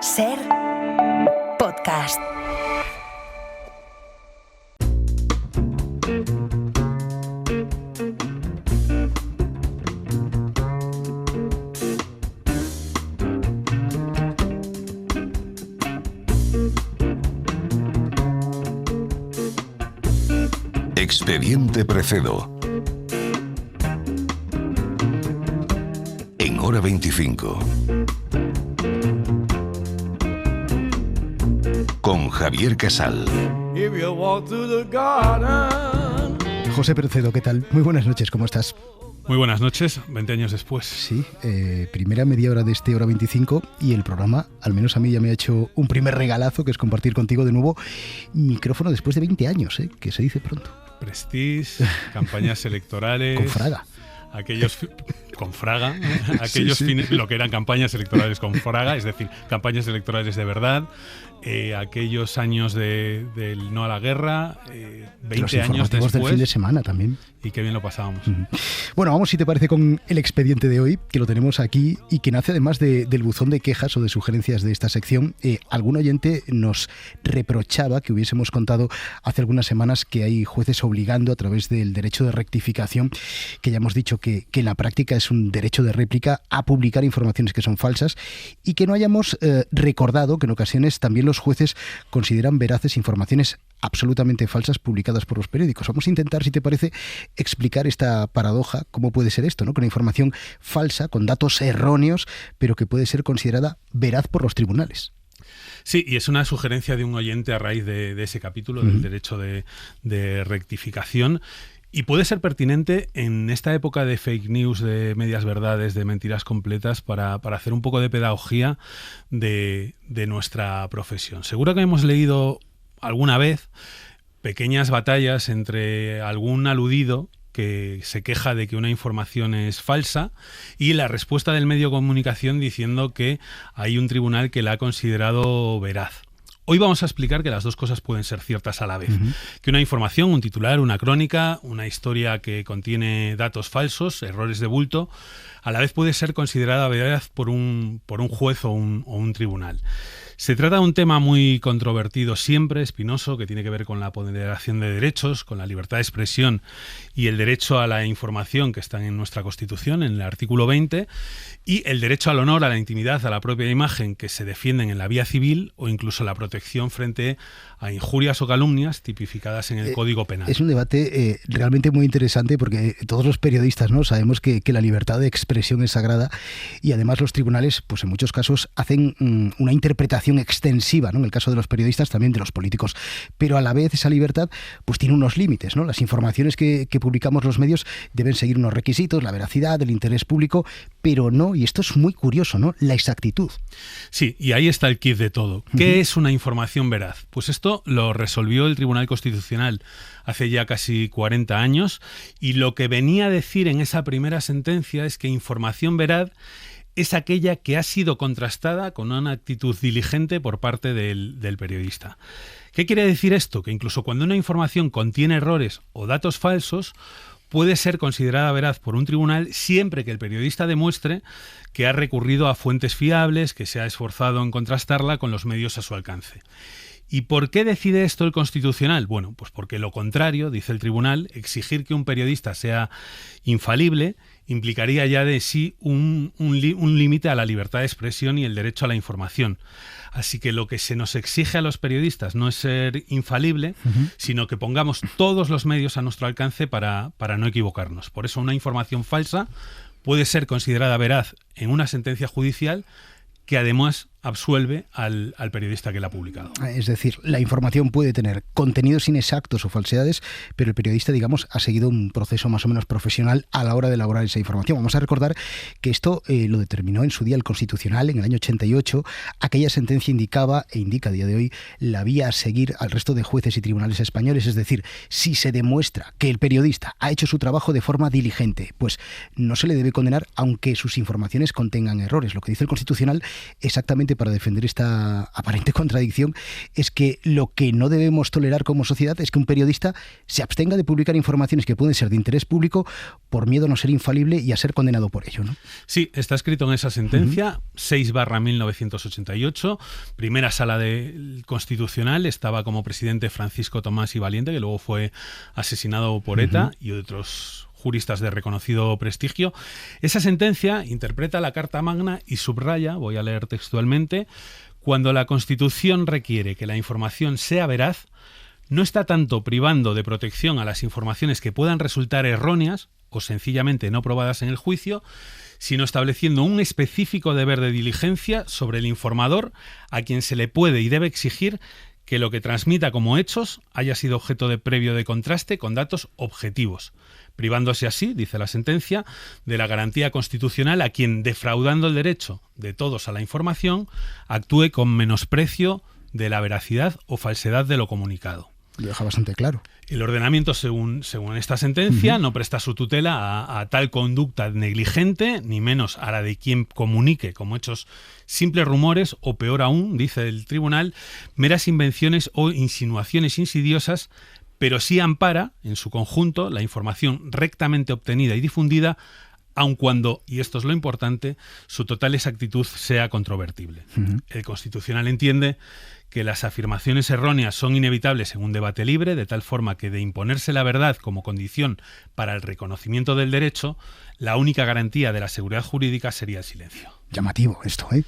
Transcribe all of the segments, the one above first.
Ser podcast. Expediente Precedo. En Hora 25. Con Javier Casal. José Precedo, ¿qué tal? Muy buenas noches, ¿cómo estás? Muy buenas noches, 20 años después. Sí, primera media hora de este Hora 25 y el programa, al menos a mí ya me ha hecho un primer regalazo, que es compartir contigo de nuevo micrófono después de 20 años, que se dice pronto. Prestige, campañas electorales... Con Fraga. Con Fraga, aquellos sí. Fines, lo que eran campañas electorales con Fraga, es decir, campañas electorales de verdad, aquellos años del no a la guerra, 20 años después. Del fin de semana también. Y qué bien lo pasábamos. Bueno, vamos, si te parece, con el expediente de hoy, que lo tenemos aquí y que nace además del buzón de quejas o de sugerencias de esta sección. Algún oyente nos reprochaba que hubiésemos contado hace algunas semanas que hay jueces obligando a través del derecho de rectificación, que ya hemos dicho que en la práctica es un derecho de réplica, a publicar informaciones que son falsas, y que no hayamos recordado que en ocasiones también los jueces consideran veraces informaciones absolutamente falsas publicadas por los periódicos. Vamos a intentar, si te parece, explicar esta paradoja, cómo puede ser esto, ¿no? Que una información falsa, con datos erróneos, pero que puede ser considerada veraz por los tribunales. Sí, y es una sugerencia de un oyente a raíz de ese capítulo del derecho de rectificación. Y puede ser pertinente en esta época de fake news, de medias verdades, de mentiras completas, para hacer un poco de pedagogía de nuestra profesión. Seguro que hemos leído alguna vez pequeñas batallas entre algún aludido que se queja de que una información es falsa y la respuesta del medio de comunicación diciendo que hay un tribunal que la ha considerado veraz. Hoy vamos a explicar que las dos cosas pueden ser ciertas a la vez. Que una información, un titular, una crónica, una historia que contiene datos falsos, errores de bulto, a la vez puede ser considerada veraz por un juez o un tribunal. Se trata de un tema muy controvertido siempre, espinoso, que tiene que ver con la ponderación de derechos, con la libertad de expresión y el derecho a la información que están en nuestra Constitución, en el artículo 20, y el derecho al honor, a la intimidad, a la propia imagen que se defienden en la vía civil o incluso la protección frente a injurias o calumnias tipificadas en el Código Penal. Es un debate realmente muy interesante porque todos los periodistas, ¿no?, sabemos que la libertad de expresión es sagrada y además los tribunales, pues en muchos casos, hacen una interpretación extensiva, ¿no?, en el caso de los periodistas, también de los políticos, pero a la vez esa libertad pues tiene unos límites, ¿no? Las informaciones que publicamos los medios deben seguir unos requisitos, la veracidad, el interés público, pero no, y esto es muy curioso, ¿no?, la exactitud. Sí, y ahí está el kit de todo. ¿Qué es una información veraz? Pues esto lo resolvió el Tribunal Constitucional hace ya casi 40 años, y lo que venía a decir en esa primera sentencia es que información veraz es aquella que ha sido contrastada con una actitud diligente por parte del periodista. ¿Qué quiere decir esto? Que incluso cuando una información contiene errores o datos falsos, puede ser considerada veraz por un tribunal siempre que el periodista demuestre que ha recurrido a fuentes fiables, que se ha esforzado en contrastarla con los medios a su alcance. ¿Y por qué decide esto el Constitucional? Bueno, pues porque lo contrario, dice el tribunal, exigir que un periodista sea infalible implicaría ya de sí un límite a la libertad de expresión y el derecho a la información. Así que lo que se nos exige a los periodistas no es ser infalible, sino que pongamos todos los medios a nuestro alcance para no equivocarnos. Por eso una información falsa puede ser considerada veraz en una sentencia judicial que además absuelve al periodista que la ha publicado. Es decir, la información puede tener contenidos inexactos o falsedades, pero el periodista, digamos, ha seguido un proceso más o menos profesional a la hora de elaborar esa información. Vamos a recordar que esto lo determinó en su día el Constitucional en el año 88. Aquella sentencia indicaba e indica a día de hoy la vía a seguir al resto de jueces y tribunales españoles. Es decir, si se demuestra que el periodista ha hecho su trabajo de forma diligente, pues no se le debe condenar aunque sus informaciones contengan errores. Lo que dice el Constitucional exactamente precisamente para defender esta aparente contradicción es que lo que no debemos tolerar como sociedad es que un periodista se abstenga de publicar informaciones que pueden ser de interés público por miedo a no ser infalible y a ser condenado por ello, ¿no? Sí, está escrito en esa sentencia, 6/1988, primera sala del Constitucional, estaba como presidente Francisco Tomás y Valiente, que luego fue asesinado por ETA y otros juristas de reconocido prestigio. Esa sentencia interpreta la Carta Magna y subraya, voy a leer textualmente, cuando la Constitución requiere que la información sea veraz, no está tanto privando de protección a las informaciones que puedan resultar erróneas o sencillamente no probadas en el juicio, sino estableciendo un específico deber de diligencia sobre el informador a quien se le puede y debe exigir que lo que transmita como hechos haya sido objeto de previo de contraste con datos objetivos, privándose así, dice la sentencia, de la garantía constitucional a quien, defraudando el derecho de todos a la información, actúe con menosprecio de la veracidad o falsedad de lo comunicado. Lo deja bastante claro. El ordenamiento, según esta sentencia, no presta su tutela a tal conducta negligente, ni menos a la de quien comunique como hechos simples rumores o, peor aún, dice el tribunal, meras invenciones o insinuaciones insidiosas, pero sí ampara, en su conjunto, la información rectamente obtenida y difundida, aun cuando, y esto es lo importante, su total exactitud sea controvertible. El Constitucional entiende que las afirmaciones erróneas son inevitables en un debate libre, de tal forma que de imponerse la verdad como condición para el reconocimiento del derecho, la única garantía de la seguridad jurídica sería el silencio. Llamativo esto, ¿eh?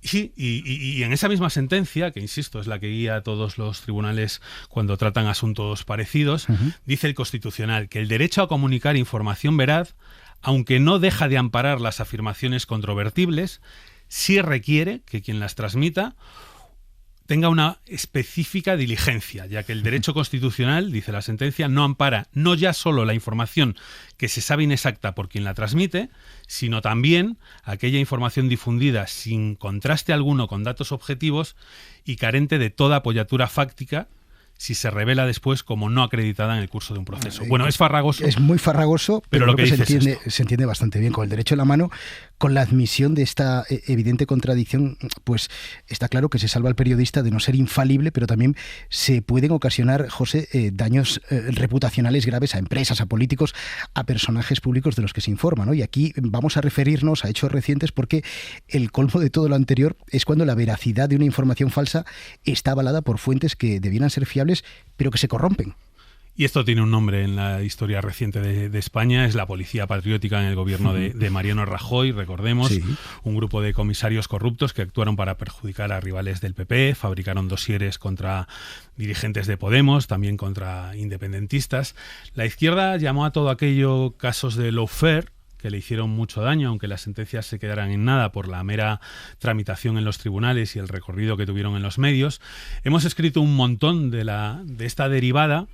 Sí, y en esa misma sentencia, que insisto, es la que guía a todos los tribunales cuando tratan asuntos parecidos, dice el Constitucional que el derecho a comunicar información veraz, aunque no deja de amparar las afirmaciones controvertibles, sí requiere que quien las transmita tenga una específica diligencia, ya que el derecho constitucional, dice la sentencia, no ampara no ya solo la información que se sabe inexacta por quien la transmite, sino también aquella información difundida sin contraste alguno con datos objetivos y carente de toda apoyatura fáctica, si se revela después como no acreditada en el curso de un proceso. Bueno, es farragoso. Es muy farragoso, pero lo que se entiende bastante bien. Con el derecho en la mano, con la admisión de esta evidente contradicción, pues está claro que se salva al periodista de no ser infalible, pero también se pueden ocasionar, José, daños reputacionales graves a empresas, a políticos, a personajes públicos de los que se informa, ¿no? Y aquí vamos a referirnos a hechos recientes porque el colmo de todo lo anterior es cuando la veracidad de una información falsa está avalada por fuentes que debieran ser fiables, pero que se corrompen. Y esto tiene un nombre en la historia reciente de España, es la policía patriótica en el gobierno de Mariano Rajoy, recordemos, un grupo de comisarios corruptos que actuaron para perjudicar a rivales del PP, fabricaron dosieres contra dirigentes de Podemos, también contra independentistas. La izquierda llamó a todo aquello casos de lawfare, que le hicieron mucho daño, aunque las sentencias se quedaran en nada por la mera tramitación en los tribunales y el recorrido que tuvieron en los medios. Hemos escrito un montón de esta derivada.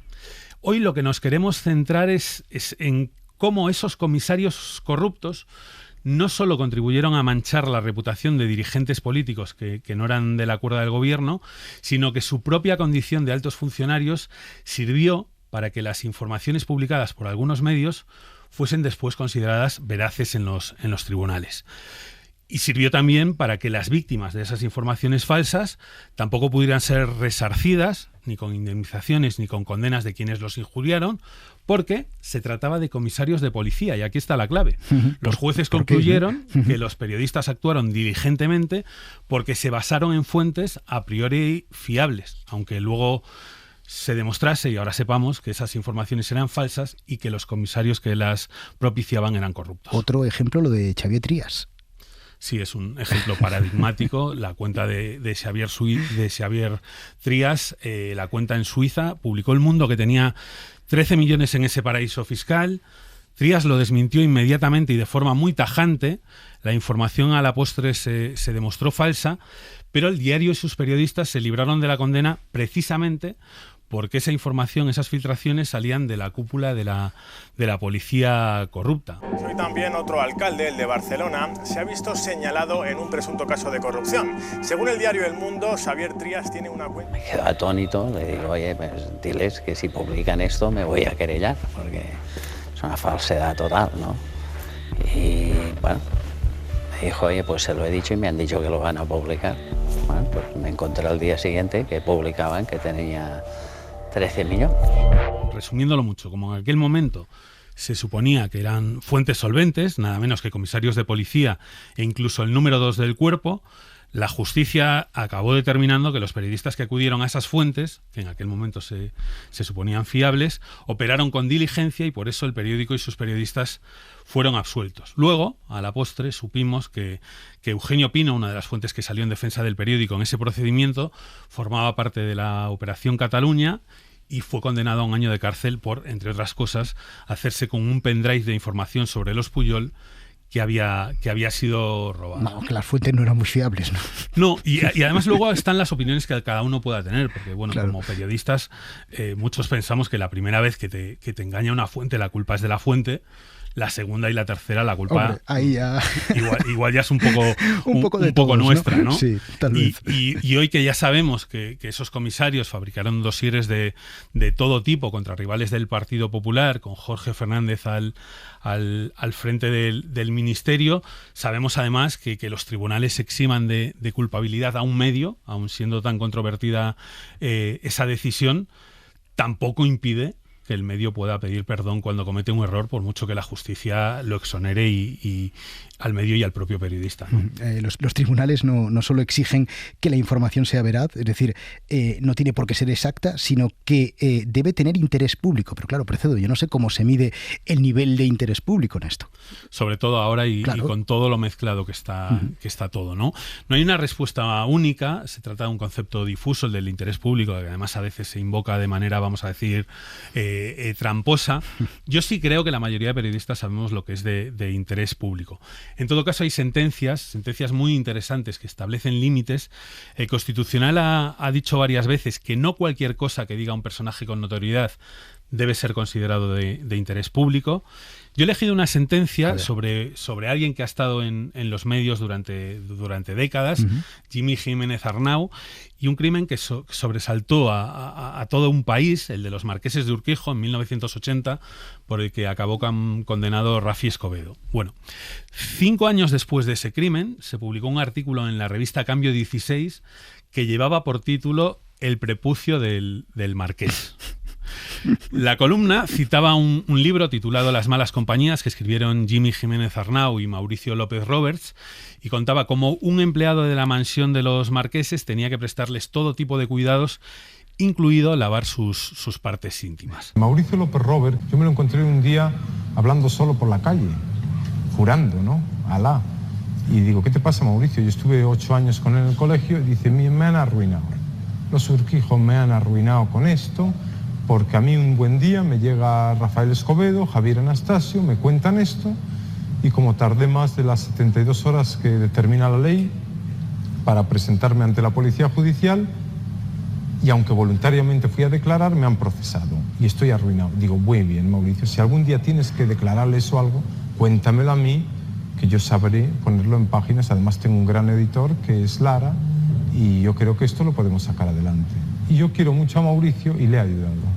Hoy lo que nos queremos centrar es en cómo esos comisarios corruptos no solo contribuyeron a manchar la reputación de dirigentes políticos que no eran de la cuerda del gobierno, sino que su propia condición de altos funcionarios sirvió para que las informaciones publicadas por algunos medios fuesen después consideradas veraces en los tribunales. Y sirvió también para que las víctimas de esas informaciones falsas tampoco pudieran ser resarcidas, ni con indemnizaciones, ni con condenas de quienes los injuriaron, porque se trataba de comisarios de policía, y aquí está la clave. Los jueces concluyeron que los periodistas actuaron diligentemente porque se basaron en fuentes a priori fiables, aunque luego se demostrase, y ahora sepamos, que esas informaciones eran falsas y que los comisarios que las propiciaban eran corruptos. Otro ejemplo, lo de Xavier Trías. Sí, es un ejemplo paradigmático. La cuenta de Xavier Trías, la cuenta en Suiza, publicó El Mundo que tenía 13 millones en ese paraíso fiscal. Trías lo desmintió inmediatamente y de forma muy tajante. La información a la postre se demostró falsa, pero el diario y sus periodistas se libraron de la condena precisamente porque esa información, esas filtraciones salían de la cúpula de la policía corrupta. Hoy también otro alcalde, el de Barcelona, se ha visto señalado en un presunto caso de corrupción. Según el diario El Mundo, Xavier Trías tiene una cuenta... Me quedo atónito, le digo, oye, pues diles que si publican esto me voy a querellar, porque es una falsedad total, ¿no? Y bueno, Me dijo, oye, pues se lo he dicho y me han dicho que lo van a publicar. Bueno, pues me encontré al día siguiente que publicaban que tenía 13 millones. Resumiéndolo mucho, como en aquel momento se suponía que eran fuentes solventes, nada menos que comisarios de policía e incluso el número 2 del cuerpo, la justicia acabó determinando que los periodistas que acudieron a esas fuentes, que en aquel momento se suponían fiables, operaron con diligencia y por eso el periódico y sus periodistas fueron absueltos. Luego, a la postre, supimos que Eugenio Pino, una de las fuentes que salió en defensa del periódico en ese procedimiento, formaba parte de la Operación Cataluña y fue condenado a 1 año de cárcel por, entre otras cosas, hacerse con un pendrive de información sobre los Pujol que había sido robado. No, que las fuentes no eran muy fiables, ¿no? No, y además luego están las opiniones que cada uno pueda tener, porque bueno, claro, como periodistas muchos pensamos que la primera vez que te engaña una fuente, la culpa es de la fuente. La segunda y la tercera, la culpa. Hombre, ahí ya... igual ya es un poco de todos, poco nuestra, ¿no? Sí, tal vez. Y hoy que ya sabemos que esos comisarios fabricaron dosieres de todo tipo contra rivales del Partido Popular, con Jorge Fernández al frente del ministerio, sabemos además que los tribunales eximan de culpabilidad a un medio, aun siendo tan controvertida esa decisión, tampoco impide que el medio pueda pedir perdón cuando comete un error, por mucho que la justicia lo exonere y al medio y al propio periodista, ¿no? Los tribunales no solo exigen que la información sea veraz, es decir, no tiene por qué ser exacta, sino que debe tener interés público. Pero claro, Precedo, yo no sé cómo se mide el nivel de interés público en esto. Sobre todo ahora claro, y con todo lo mezclado que está todo, ¿no? No hay una respuesta única, se trata de un concepto difuso, el del interés público, que además a veces se invoca de manera, vamos a decir, tramposa. Yo sí creo que la mayoría de periodistas sabemos lo que es de interés público. En todo caso, hay sentencias muy interesantes que establecen límites. El Constitucional ha dicho varias veces que no cualquier cosa que diga un personaje con notoriedad debe ser considerado de interés público. Yo he elegido una sentencia sobre alguien que ha estado en los medios durante décadas, Jimmy Jiménez Arnau, y un crimen que sobresaltó a todo un país, el de los marqueses de Urquijo, en 1980, por el que acabó condenado Rafi Escobedo. Bueno, 5 años después de ese crimen, se publicó un artículo en la revista Cambio 16 que llevaba por título El prepucio del marqués. La columna citaba un libro titulado Las malas compañías que escribieron Jimmy Jiménez Arnau y Mauricio López Roberts y contaba cómo un empleado de la mansión de los marqueses tenía que prestarles todo tipo de cuidados, incluido lavar sus partes íntimas. Mauricio López Roberts, yo me lo encontré un día hablando solo por la calle, jurando, ¿no? Alá. Y digo, ¿qué te pasa, Mauricio? Yo estuve 8 años con él en el colegio y dice, me han arruinado. Los Urquijos me han arruinado con esto. Porque a mí un buen día me llega Rafael Escobedo, Javier Anastasio, me cuentan esto y como tardé más de las 72 horas que determina la ley para presentarme ante la policía judicial y aunque voluntariamente fui a declarar, me han procesado y estoy arruinado. Digo, muy bien, Mauricio, si algún día tienes que declararles o algo, cuéntamelo a mí, que yo sabré ponerlo en páginas. Además tengo un gran editor que es Lara y yo creo que esto lo podemos sacar adelante. Y yo quiero mucho a Mauricio y le he ayudado.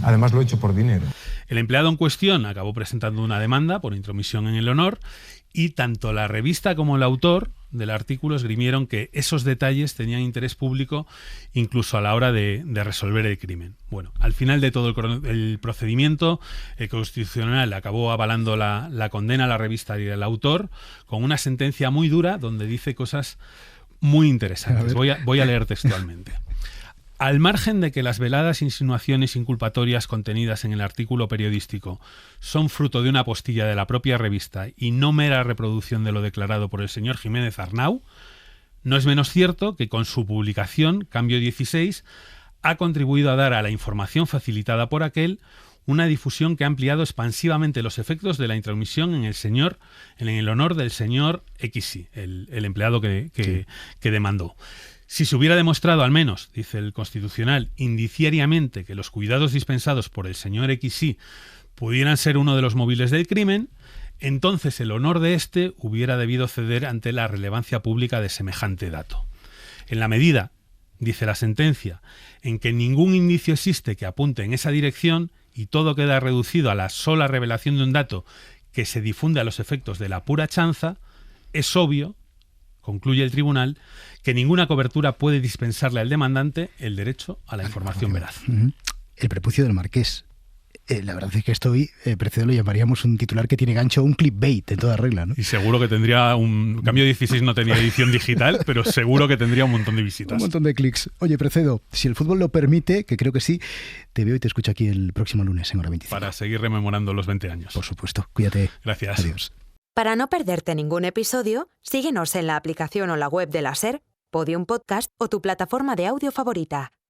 Además lo he hecho por dinero. El empleado en cuestión acabó presentando una demanda por intromisión en el honor y tanto la revista como el autor del artículo esgrimieron que esos detalles tenían interés público incluso a la hora de resolver el crimen. Bueno, al final de todo el procedimiento, el Constitucional acabó avalando la condena a la revista y al autor con una sentencia muy dura donde dice cosas muy interesantes. Voy a leer textualmente. Al margen de que las veladas insinuaciones inculpatorias contenidas en el artículo periodístico son fruto de una postilla de la propia revista y no mera reproducción de lo declarado por el señor Jiménez Arnau, no es menos cierto que con su publicación, Cambio 16, ha contribuido a dar a la información facilitada por aquel una difusión que ha ampliado expansivamente los efectos de la intromisión en el honor del señor XY, el empleado que demandó. Si se hubiera demostrado al menos, dice el Constitucional, indiciariamente que los cuidados dispensados por el señor XY pudieran ser uno de los móviles del crimen, entonces el honor de éste hubiera debido ceder ante la relevancia pública de semejante dato. En la medida, dice la sentencia, en que ningún indicio existe que apunte en esa dirección y todo queda reducido a la sola revelación de un dato que se difunde a los efectos de la pura chanza, Es obvio, concluye el tribunal, que ninguna cobertura puede dispensarle al demandante el derecho a la información veraz. El prepucio del marqués. La verdad es que esto hoy, Precedo, lo llamaríamos un titular que tiene gancho, un clickbait en toda regla, ¿no? Y seguro que tendría un... Cambio 16 no tenía edición digital, pero seguro que tendría un montón de visitas. Un montón de clics. Oye, Precedo, si el fútbol lo permite, que creo que sí, te veo y te escucho aquí el próximo lunes en Hora 25. Para seguir rememorando los 20 años. Por supuesto. Cuídate. Gracias. Adiós. Para no perderte ningún episodio, síguenos en la aplicación o la web de la SER, Podium Podcast o tu plataforma de audio favorita.